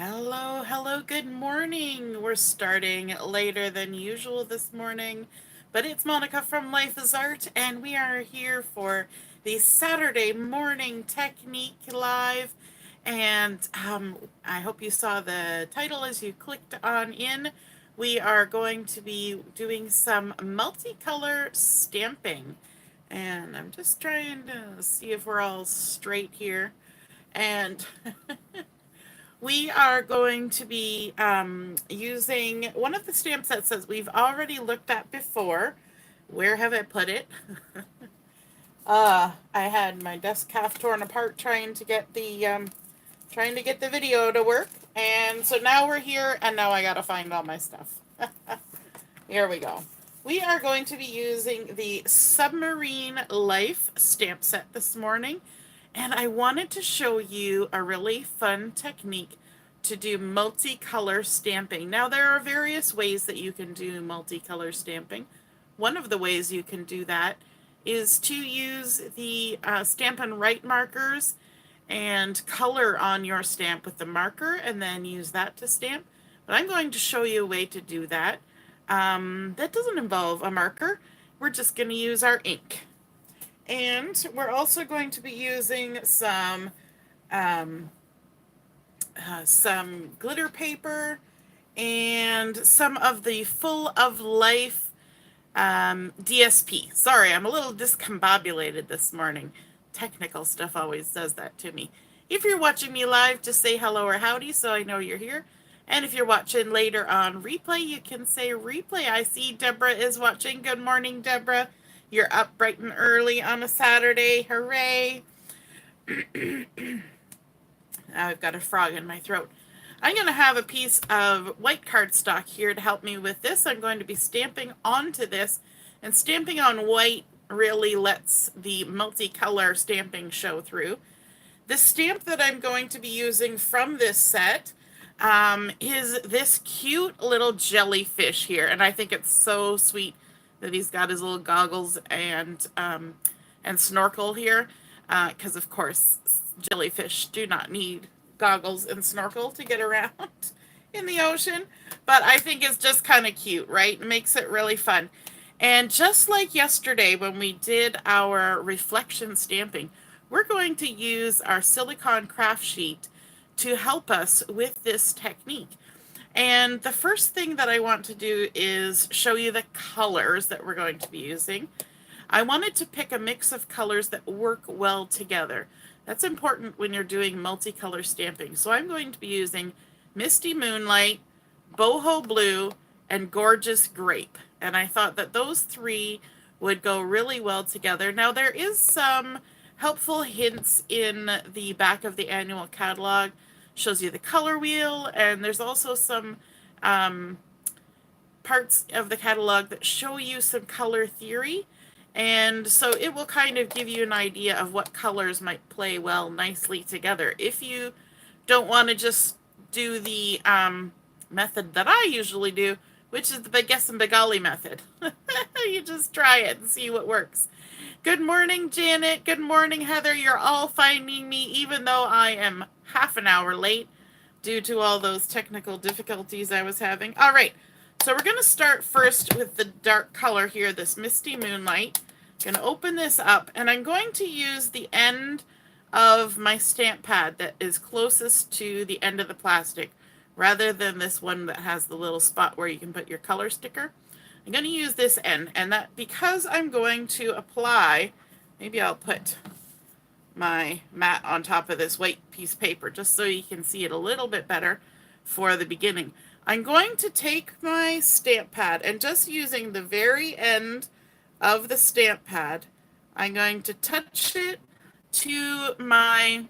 Hello, hello, good morning. We're starting later than usual this morning, but it's Monica from Life is Art, and we are here for the Saturday morning technique live. And I hope you saw the title as you clicked on in. We are going to be doing some multicolor stamping, and I'm just trying to see if we're all straight here. And we are going to be using one of the stamp sets that we've already looked at before. Where have I put it? I had my desk half torn apart trying to get the video to work, and so now we're here, and now I gotta find all my stuff. Here we go. We are going to be using the Submarine Life stamp set this morning, and I wanted to show you a really fun technique to do multicolor stamping. Now, there are various ways that you can do multicolor stamping. One of the ways you can do that is to use the Stampin' Write markers and color on your stamp with the marker and then use that to stamp. But I'm going to show you a way to do that. That doesn't involve a marker. We're just going to use our ink. And we're also going to be using some glitter paper and some of the Full of Life DSP. Sorry, I'm a little discombobulated this morning. Technical stuff always does that to me. If you're watching me live, just say hello or howdy so I know you're here. And if you're watching later on replay, you can say replay. I see Deborah is watching. Good morning, Deborah. You're up bright and early on a Saturday. Hooray. I've got a frog in my throat. I'm going to have a piece of white cardstock here to help me with this. I'm going to be stamping onto this, and stamping on white really lets the multicolor stamping show through. The stamp that I'm going to be using from this set is this cute little jellyfish here, and I think it's so sweet that he's got his little goggles and snorkel here, because of course jellyfish do not need goggles and snorkel to get around in the ocean, but I think it's just kind of cute, right? It makes it really fun. And just like yesterday when we did our reflection stamping, we're going to use our Silicone Craft Sheet to help us with this technique. And the first thing that I want to do is show you the colors that we're going to be using. I wanted to pick a mix of colors that work well together. That's important when you're doing multicolor stamping. So I'm going to be using Misty Moonlight, Boho Blue, and Gorgeous Grape. And I thought that those three would go really well together. Now there is some helpful hints in the back of the annual catalog. Shows you the color wheel, and there's also some parts of the catalog that show you some color theory. And so it will kind of give you an idea of what colors might play well nicely together. If you don't want to just do the method that I usually do, which is the Beguess and Begali method. You just try it and see what works. Good morning, Janet. Good morning, Heather. You're all finding me, even though I am half an hour late due to all those technical difficulties I was having. All right, so we're going to start first with the dark color here, this Misty Moonlight. I'm going to open this up, and I'm going to use the end of my stamp pad that is closest to the end of the plastic, rather than this one that has the little spot where you can put your color sticker. I'm going to use this end, and that because I'm going to apply, maybe I'll put my mat on top of this white piece of paper just so you can see it a little bit better for the beginning. I'm going to take my stamp pad, and just using the very end of the stamp pad, I'm going to touch it to my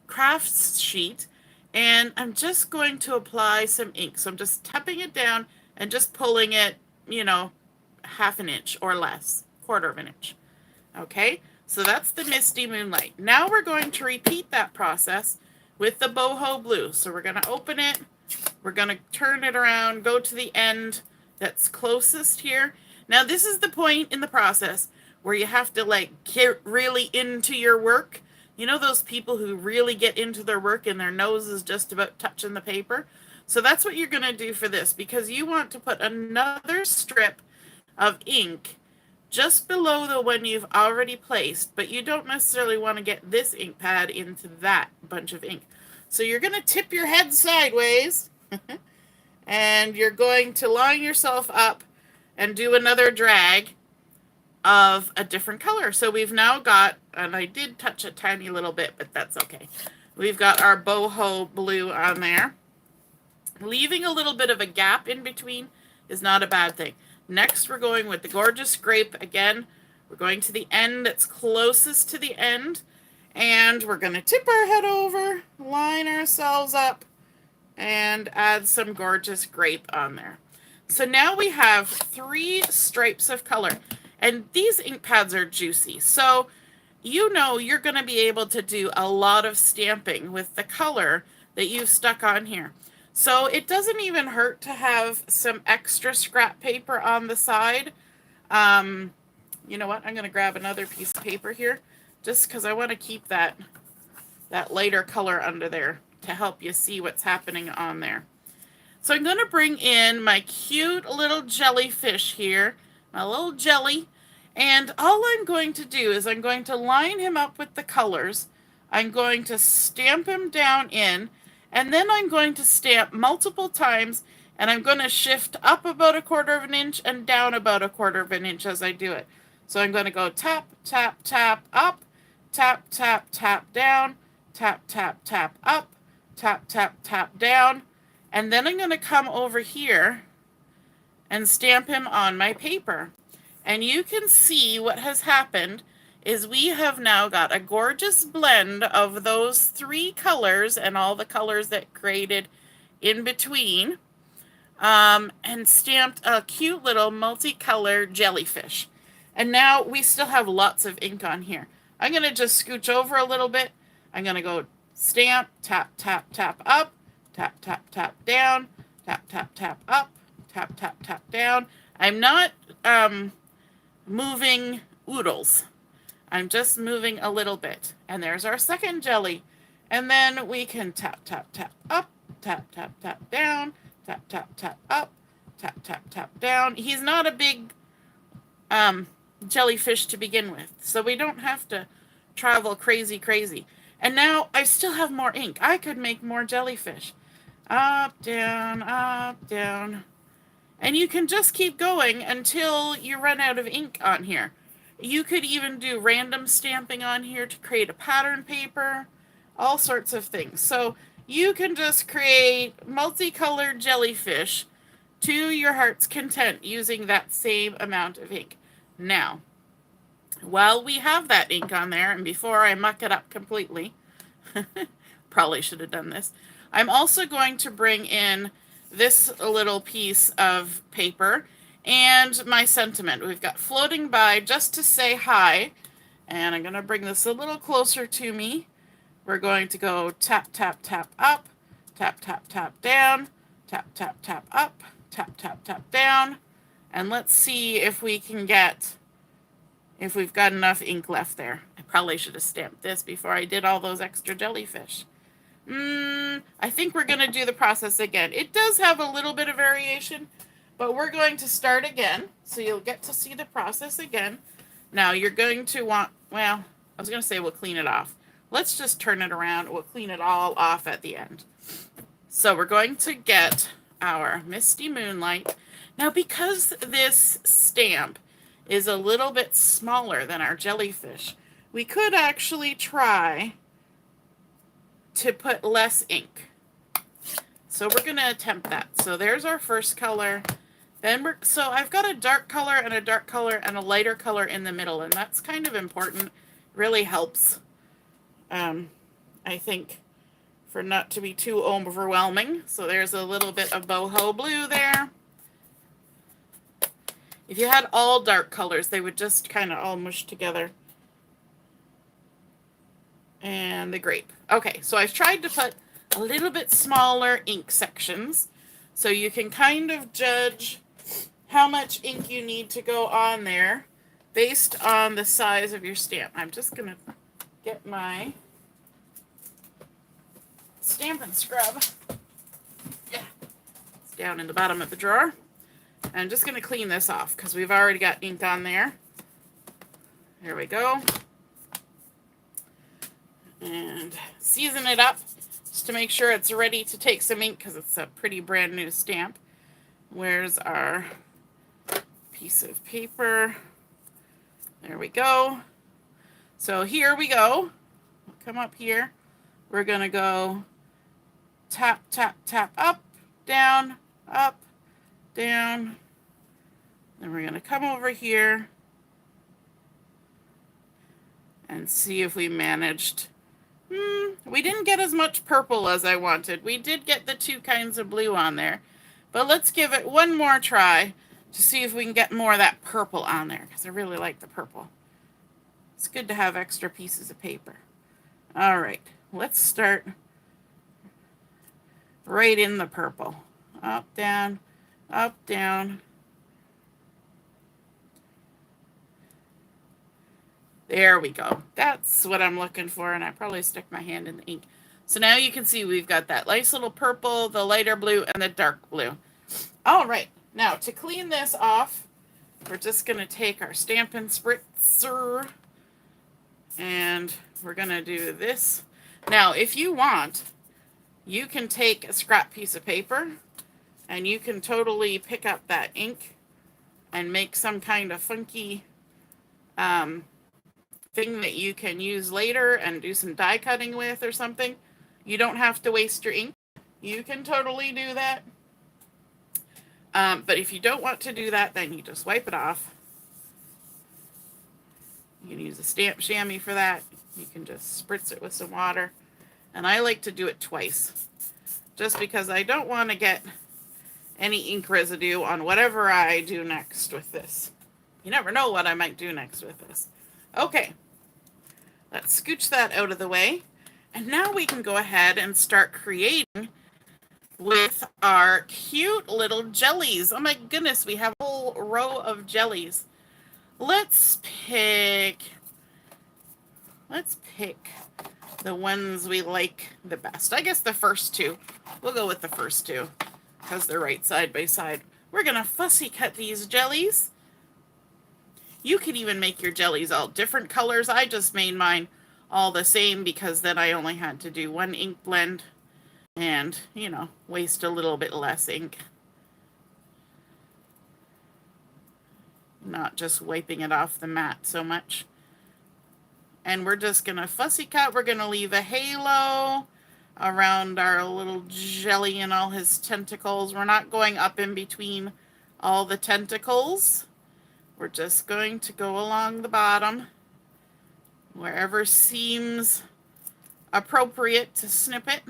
craft sheet, and I'm just going to apply some ink. So I'm just tapping it down and just pulling it, half an inch or less, quarter of an inch. Okay, so that's the Misty Moonlight. Now we're going to repeat that process with the Boho Blue. So we're going to open it, we're going to turn it around, go to the end that's closest here. Now this is the point in the process where you have to get really into your work You know those people who really get into their work and their nose is just about touching the paper? So that's what you're going to do for this, because you want to put another strip of ink just below the one you've already placed, but you don't necessarily want to get this ink pad into that bunch of ink. So you're going to tip your head sideways and you're going to line yourself up and do another drag of a different color. So we've now got, and I did touch a tiny little bit, but that's okay. We've got our boho blue on there. Leaving a little bit of a gap in between is not a bad thing. Next, we're going with the gorgeous grape again. We're going to the end that's closest to the end, and we're going to tip our head over, line ourselves up, and add some gorgeous grape on there. So now we have 3 stripes of color, and these ink pads are juicy. So you know you're going to be able to do a lot of stamping with the color that you've stuck on here. So it doesn't even hurt to have some extra scrap paper on the side. You know what? I'm going to grab another piece of paper here just because I want to keep that lighter color under there to help you see what's happening on there. So I'm going to bring in my cute little jellyfish here, my little jelly, and all I'm going to do is I'm going to line him up with the colors. I'm going to stamp him down in, and then I'm going to stamp multiple times, and I'm going to shift up about 1/4 of an inch and down about 1/4 of an inch as I do it. So I'm going to go tap, tap, tap, up, tap, tap, tap, down, tap, tap, tap, up, tap, tap, tap, down, and then I'm going to come over here and stamp him on my paper. And you can see what has happened is we have now got a gorgeous blend of those 3 colors and all the colors that created in between, and stamped a cute little multicolored jellyfish. And now we still have lots of ink on here. I'm going to just scooch over a little bit. I'm going to go stamp, tap, tap, tap up, tap, tap, tap down, tap, tap, tap up, tap, tap, tap down. I'm not moving oodles. I'm just moving a little bit. And there's our second jelly. And then we can tap, tap, tap up, tap, tap, tap down, tap, tap, tap up, tap, tap, tap down. He's not a big jellyfish to begin with, so we don't have to travel crazy. And now I still have more ink. I could make more jellyfish. Up, down, and you can just keep going until you run out of ink on here. You could even do random stamping on here to create a pattern paper, all sorts of things. So you can just create multicolored jellyfish to your heart's content using that same amount of ink. Now, while we have that ink on there, and before I muck it up completely, probably should have done this, I'm also going to bring in this little piece of paper and my sentiment. We've got floating by just to say hi, and I'm going to bring this a little closer to me. We're going to go tap, tap, tap up, tap, tap, tap down, tap, tap, tap up, tap, tap, tap down, and let's see if we can get, if we've got enough ink left there. I probably should have stamped this before I did all those extra jellyfish. I think we're going to do the process again. It does have a little bit of variation, but we're going to start again, so you'll get to see the process again. Now, you're going to want, well, I was going to say we'll clean it off. Let's just turn it around. We'll clean it all off at the end. So we're going to get our Misty Moonlight. Now, because this stamp is a little bit smaller than our jellyfish, we could actually try to put less ink. So we're going to attempt that. So there's our first color. Then so I've got a dark color and a dark color and a lighter color in the middle, and that's kind of important. Really helps, I think, for not to be too overwhelming. So there's a little bit of boho blue there. If you had all dark colors, they would just kind of all mush together. And the grape. Okay, so I've tried to put a little bit smaller ink sections so you can kind of judge how much ink you need to go on there based on the size of your stamp. I'm just going to get my stamp and scrub. Yeah, it's down in the bottom of the drawer. And I'm just going to clean this off because we've already got ink on there. There we go. And season it up just to make sure it's ready to take some ink because it's a pretty brand new stamp. Where's our piece of paper? There we go. So here we go. Come up here. We're going to go tap, tap, tap, up, down, down. Then we're going to come over here and see if we managed. We didn't get as much purple as I wanted. We did get the two kinds of blue on there. But let's give it one more try to see if we can get more of that purple on there, because I really like the purple. It's good to have extra pieces of paper. All right, let's start right in the purple. Up, down, up, down. There we go. That's what I'm looking for, and I probably stuck my hand in the ink. So now you can see we've got that nice little purple, the lighter blue, and the dark blue. All right, now to clean this off, we're just going to take our Stampin' Spritzer, and we're going to do this. Now, if you want, you can take a scrap piece of paper, and you can totally pick up that ink and make some kind of funky thing that you can use later and do some die cutting with or something. You don't have to waste your ink. You can totally do that. But if you don't want to do that, then you just wipe it off. You can use a stamp chamois for that. You can just spritz it with some water. And I like to do it twice, just because I don't want to get any ink residue on whatever I do next with this. You never know what I might do next with this. Okay, let's scooch that out of the way. And now we can go ahead and start creating with our cute little jellies. Oh my goodness, we have a whole row of jellies. Let's pick the ones we like the best. I guess the first two. We'll go with the first two because they're right side by side. We're going to fussy cut these jellies. You can even make your jellies all different colors. I just made mine all the same because then I only had to do one ink blend and, you know, waste a little bit less ink. Not just wiping it off the mat so much. And we're just going to fussy cut. We're going to leave a halo around our little jelly and all his tentacles. We're not going up in between all the tentacles. We're just going to go along the bottom wherever seems appropriate to snip it.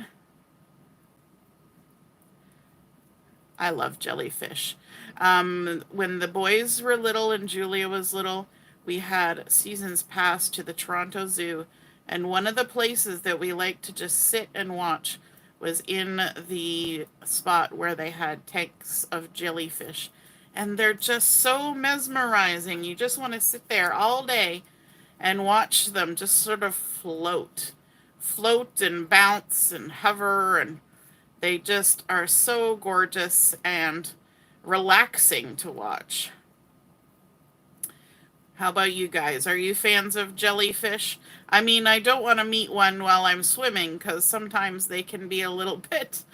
I love jellyfish. When the boys were little and Julia was little, we had seasons pass to the Toronto Zoo, and one of the places that we liked to just sit and watch was in the spot where they had tanks of jellyfish. And they're just so mesmerizing. You just want to sit there all day and watch them just sort of float and bounce and hover, and they just are so gorgeous and relaxing to watch. How about you guys? Are you fans of jellyfish? I mean, I don't want to meet one while I'm swimming because sometimes they can be a little bit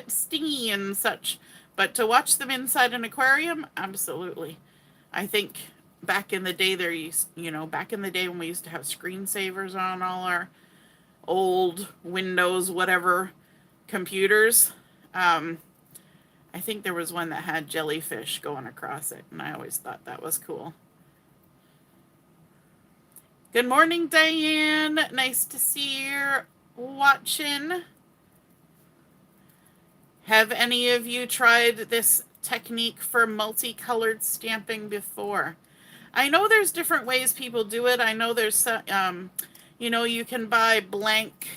stingy and such. But to watch them inside an aquarium, absolutely. I think back in the day back in the day when we used to have screensavers on all our old Windows, whatever, computers, I think there was one that had jellyfish going across it, and I always thought that was cool. Good morning, Diane. Nice to see you watching. Have any of you tried this technique for multicolored stamping before? I know there's different ways people do it. I know there's, you can buy blank,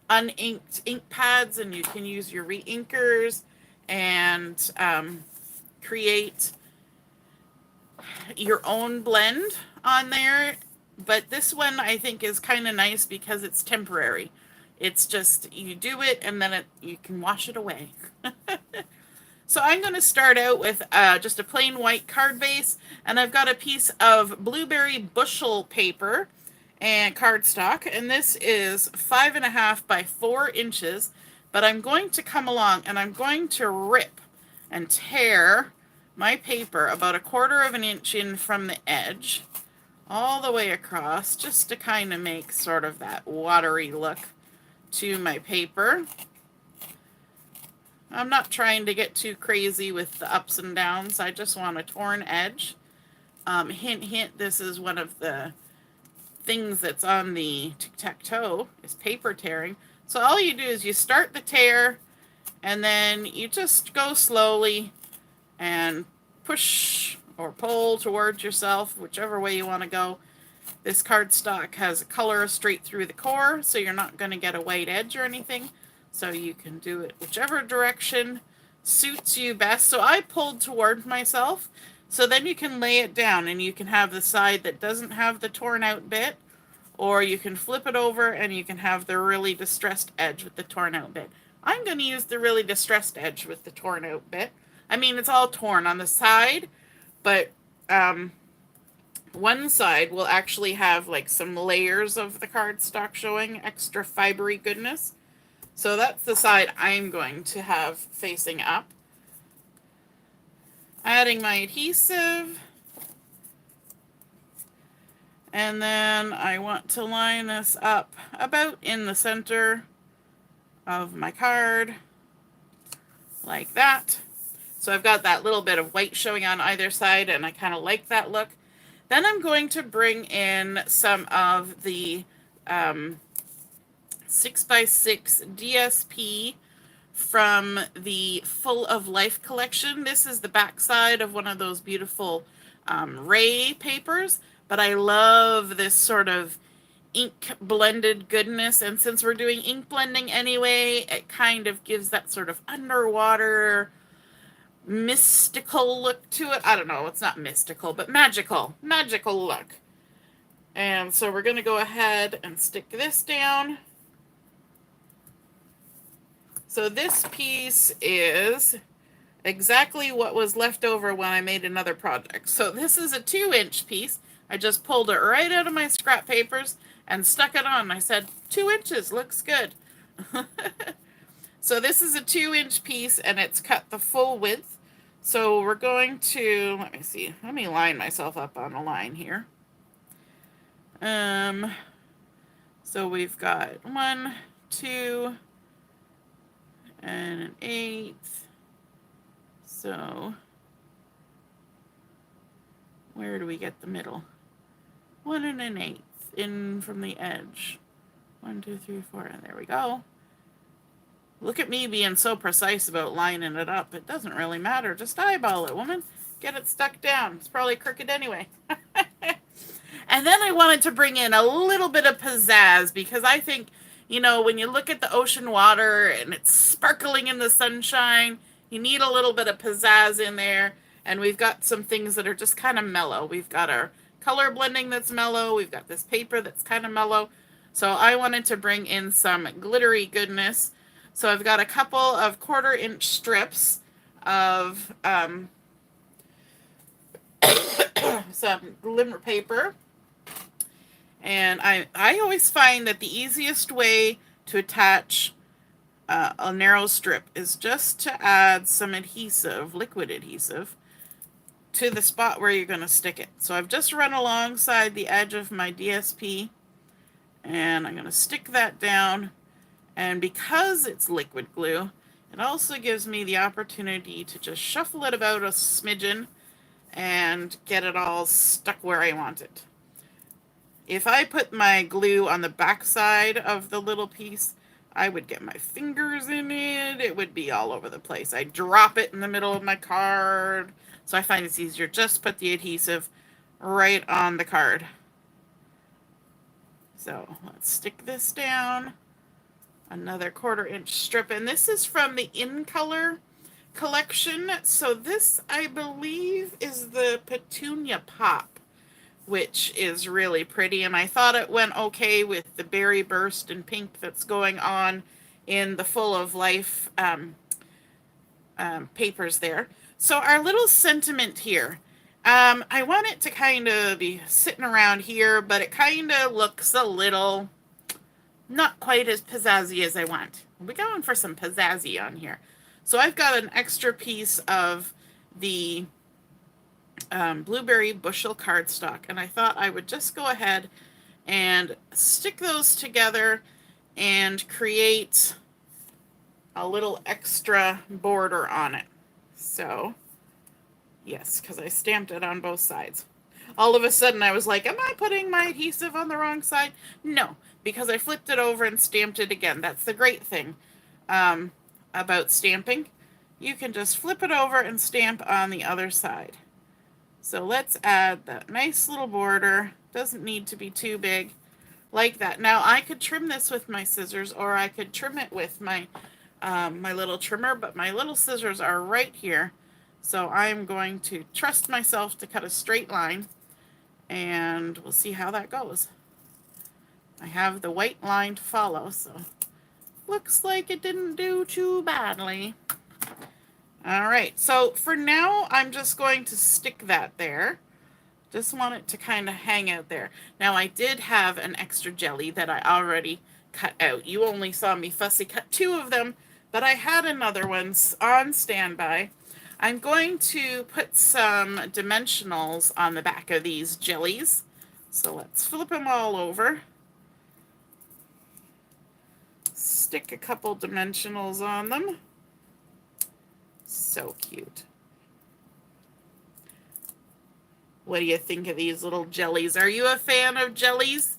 uninked ink pads, and you can use your re-inkers and create your own blend on there. But this one I think is kind of nice because it's temporary. It's just, you do it and then you can wash it away. So I'm going to start out with just a plain white card base, and I've got a piece of blueberry bushel paper and cardstock, and this is 5.5 by 4 inches, but I'm going to come along and I'm going to rip and tear my paper about 1/4 of an inch in from the edge all the way across, just to kind of make sort of that watery look to my paper. I'm not trying to get too crazy with the ups and downs. I just want a torn edge. Hint, hint, this is one of the things that's on the tic-tac-toe, is paper tearing. So all you do is you start the tear, and then you just go slowly and push or pull towards yourself, whichever way you want to go. This cardstock has a color straight through the core, so you're not going to get a white edge or anything. So you can do it whichever direction suits you best. So I pulled toward myself, so then you can lay it down and you can have the side that doesn't have the torn out bit, or you can flip it over and you can have the really distressed edge with the torn out bit. I'm going to use the really distressed edge with the torn out bit. I mean, it's all torn on the side, but one side will actually have like some layers of the cardstock showing, extra fibery goodness. So that's the side I'm going to have facing up. Adding my adhesive. And then I want to line this up about in the center of my card, like that. So I've got that little bit of white showing on either side, and I kind of like that look. Then I'm going to bring in some of the 6x6 DSP from the Full of Life collection. This is the back side of one of those beautiful ray papers, but I love this sort of ink blended goodness, and since we're doing ink blending anyway, it kind of gives that sort of underwater mystical look to it. I don't know, it's not mystical, but magical look. And so we're going to go ahead and stick this down. So this piece is exactly what was left over when I made another project. So this is a 2-inch piece. I just pulled it right out of my scrap papers and stuck it on. I said, 2 inches, looks good. So this is a 2-inch piece, and it's cut the full width. So we're going to, let me see, let me line myself up on a line here. So we've got 1, 2, and 1/8. So where do we get the middle? 1 1/8 in from the edge. 1, 2, 3, 4, and there we go. Look at me being so precise about lining it up. It doesn't really matter. Just eyeball it, woman. Get it stuck down. It's probably crooked anyway. And then I wanted to bring in a little bit of pizzazz, because I think, you know, when you look at the ocean water and it's sparkling in the sunshine, you need a little bit of pizzazz in there. And we've got some things that are just kind of mellow. We've got our color blending that's mellow. We've got this paper that's kind of mellow. So I wanted to bring in some glittery goodness. So I've got a couple of 1/4-inch strips of some Glimmer paper. And I always find that the easiest way to attach a narrow strip is just to add some adhesive, liquid adhesive, to the spot where you're going to stick it. So I've just run alongside the edge of my DSP, and I'm going to stick that down. And because it's liquid glue, it also gives me the opportunity to just shuffle it about a smidgen and get it all stuck where I want it. If I put my glue on the back side of the little piece, I would get my fingers in it. It would be all over the place. I drop it in the middle of my card. So I find it's easier just put the adhesive right on the card. So let's stick this down. Another 1/4-inch strip. And this is from the In Color collection. So this, I believe, is the Petunia Pop. which is really pretty. And I thought it went okay with the berry burst and pink that's going on in the Full of Life papers there. So our little sentiment here, I want it to kind of be sitting around here, but it kind of looks a little not quite as pizzazzy as I want. We're going for some pizzazzy on here. So I've got an extra piece of the blueberry bushel cardstock, and I thought I would just go ahead and stick those together and create a little extra border on it. So, yes, because I stamped it on both sides. All of a sudden I was like, am I putting my adhesive on the wrong side? No, because I flipped it over and stamped it again. That's the great thing about stamping. You can just flip it over and stamp on the other side. So let's add that nice little border. Doesn't need to be too big, like that. Now I could trim this with my scissors, or I could trim it with my my little trimmer, but my little scissors are right here. So I'm going to trust myself to cut a straight line, and we'll see how that goes. I have the white line to follow, so looks like it didn't do too badly. All right, so for now, I'm just going to stick that there. Just want it to kind of hang out there. Now, I did have an extra jelly that I already cut out. You only saw me fussy cut 2 of them, but I had another one on standby. I'm going to put some dimensionals on the back of these jellies. So let's flip them all over. Stick a couple dimensionals on them. So cute. What do you think of these little jellies? Are you a fan of jellies?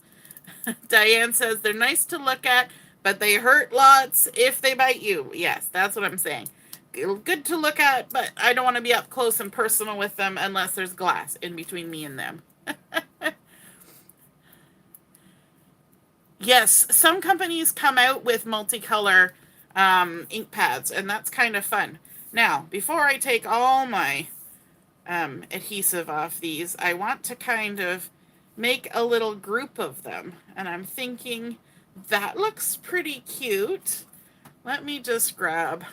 Diane says they're nice to look at, but they hurt lots if they bite you. Yes, that's what I'm saying. Good to look at, but I don't want to be up close and personal with them unless there's glass in between me and them. Yes, some companies come out with multicolor ink pads, and that's kind of fun. Now, before I take all my adhesive off these, I want to kind of make a little group of them, and I'm thinking that looks pretty cute. Let me just grab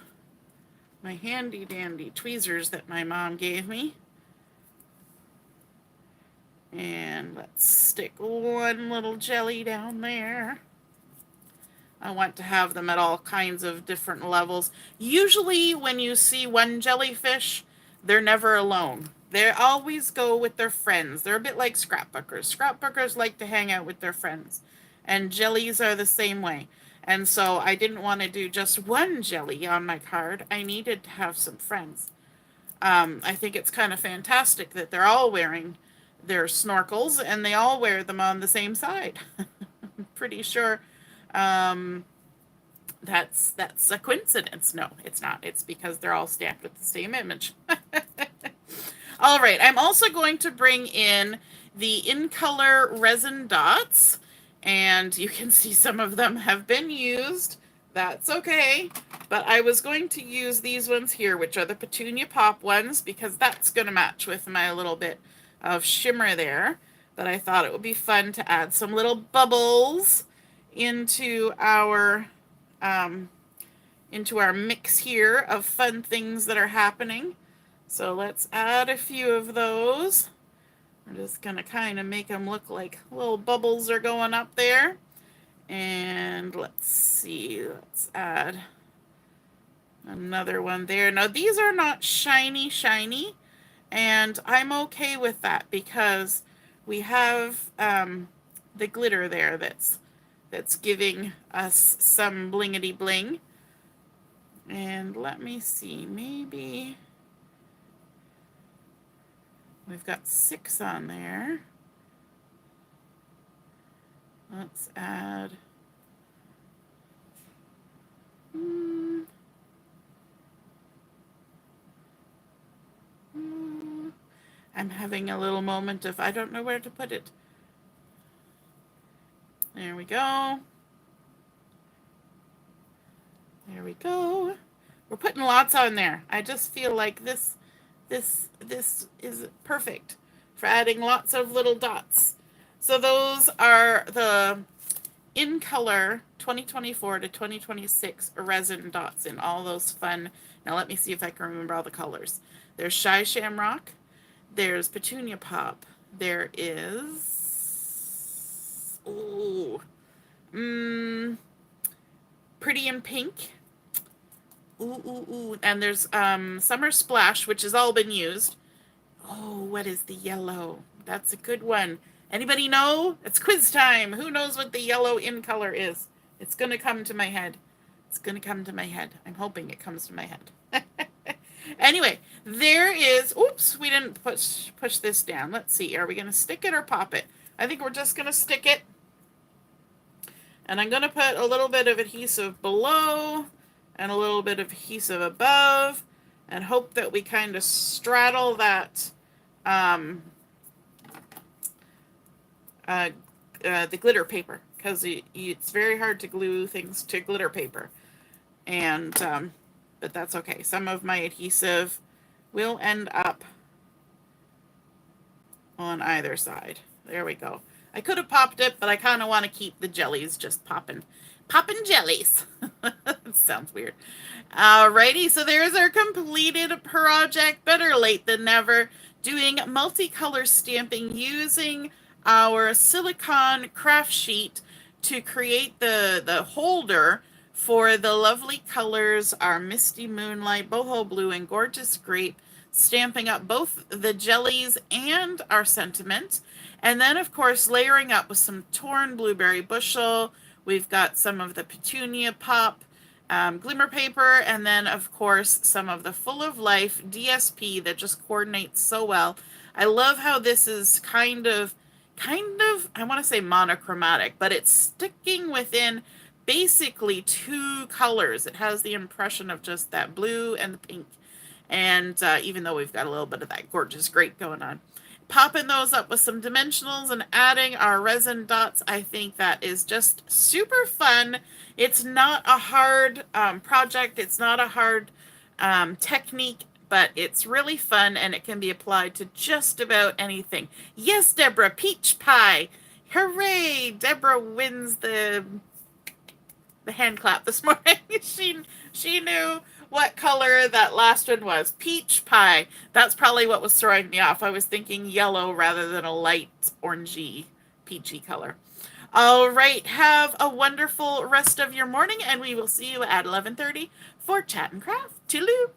my handy dandy tweezers that my mom gave me, and let's stick one little jelly down there. I want to have them at all kinds of different levels. Usually when you see one jellyfish, they're never alone. They always go with their friends. They're a bit like scrapbookers. Scrapbookers like to hang out with their friends. And jellies are the same way. And so I didn't want to do just one jelly on my card. I needed to have some friends. I think it's kind of fantastic that they're all wearing their snorkels and they all wear them on the same side. I'm pretty sure that's a coincidence. No, it's not. It's because they're all stamped with the same image. All right, I'm also going to bring in the In Color resin dots, and you can see some of them have been used. That's okay, but I was going to use these ones here, which are the Petunia Pop ones, because that's going to match with my little bit of shimmer there. But I thought it would be fun to add some little bubbles into our mix here of fun things that are happening. So let's add a few of those. I'm just going to kind of make them look like little bubbles are going up there. And let's see, let's add another one there. Now these are not shiny, and I'm okay with that because we have the glitter there that's giving us some blingity bling. And let me see, maybe we've got 6 on there. Let's add I'm having a little moment of I don't know where to put it. There we go. There we go. We're putting lots on there. I just feel like this is perfect for adding lots of little dots. So those are the in color 2024 to 2026 resin dots in all those fun. Now let me see if I can remember all the colors. There's Shy Shamrock. There's Petunia Pop. There is Pretty in Pink. And there's Summer Splash, which has all been used. Oh, what is the yellow? That's a good one. Anybody know? It's quiz time. Who knows what the yellow in color is? It's going to come to my head. It's going to come to my head. I'm hoping it comes to my head. Anyway, there is, oops, we didn't push this down. Let's see. Are we going to stick it or pop it? I think we're just going to stick it. And I'm going to put a little bit of adhesive below and a little bit of adhesive above and hope that we kind of straddle that the glitter paper, because it's very hard to glue things to glitter paper. And but that's okay. Some of my adhesive will end up on either side. There we go. I could have popped it, but I kind of want to keep the jellies just popping jellies. It sounds weird. Alrighty, so there's our completed project. Better late than never. Doing multicolor stamping using our Silicone Craft Sheet to create the holder for the lovely colors, our Misty Moonlight, Boho Blue, and Gorgeous Grape, stamping up both the jellies and our sentiment. And then, of course, layering up with some torn blueberry bushel. We've got some of the Petunia Pop glimmer paper, and then, of course, some of the Full of Life DSP that just coordinates so well. I love how this is kind of, I want to say monochromatic, but it's sticking within basically two colors. It has the impression of just that blue and the pink. And even though we've got a little bit of that gorgeous grape going on. Popping those up with some dimensionals and adding our resin dots, I think that is just super fun. It's not a hard project. It's not a hard technique, but it's really fun, and it can be applied to just about anything. Yes, Deborah, peach pie. Hooray! Deborah wins the hand clap this morning. She knew what color that last one was. Peach pie. That's probably what was throwing me off. I was thinking yellow rather than a light orangey, peachy color. All right. Have a wonderful rest of your morning, and we will see you at 11:30 for Chat and Craft. Toodaloo.